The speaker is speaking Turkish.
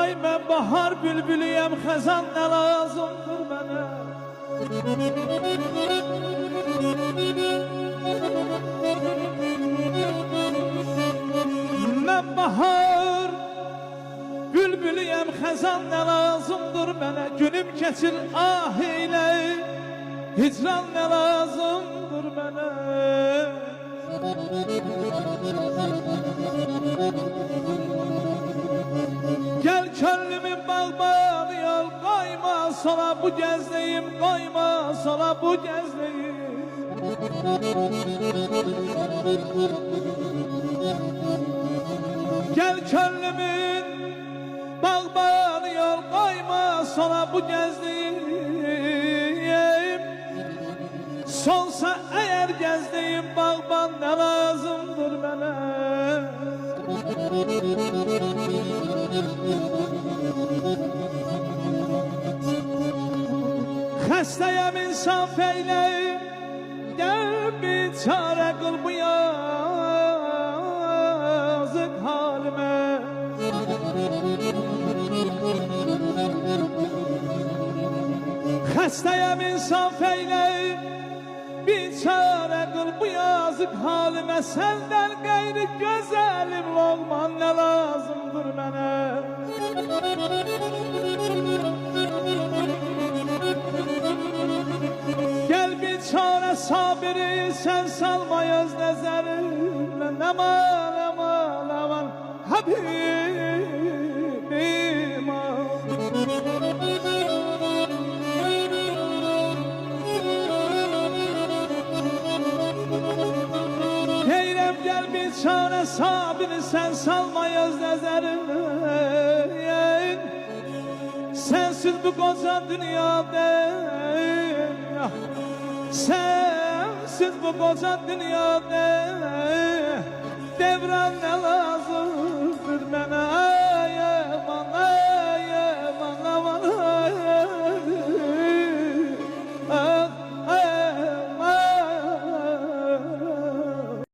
Ay mən bahar bülbülüyəm, xəzan nə lazımdır mənə? Mən bahar bülbülüyəm, xəzan nə lazımdır mənə? Günüm keçir ah ilə, hicran nə lazımdır mənə? Gel könlümün bağbanı yol, koyma sola bu gezleyim, koyma sola bu gezleyim. Gel könlümün bağbanı yol, koyma sola bu gezleyim. Solsa eğer gezleyim, bağban ne lazımdır bana? Xəstəyəm insaf eyle, gel bir çare kıl bu yazık halime. Xəstəyəm insaf eyle, bir çare kıl bu yazık halime. Senden gayri güzelim olman ne lazımdır bana? Gel bir çare sabiri sen salmayız nəzərimlə. Aman aman aman Habibim Heyrem gel bir çare sabiri sen salmayız nəzərimlə. Sensiz bu koca dünyada, sensiz bu koca dünyada devran ne lazımdır bana?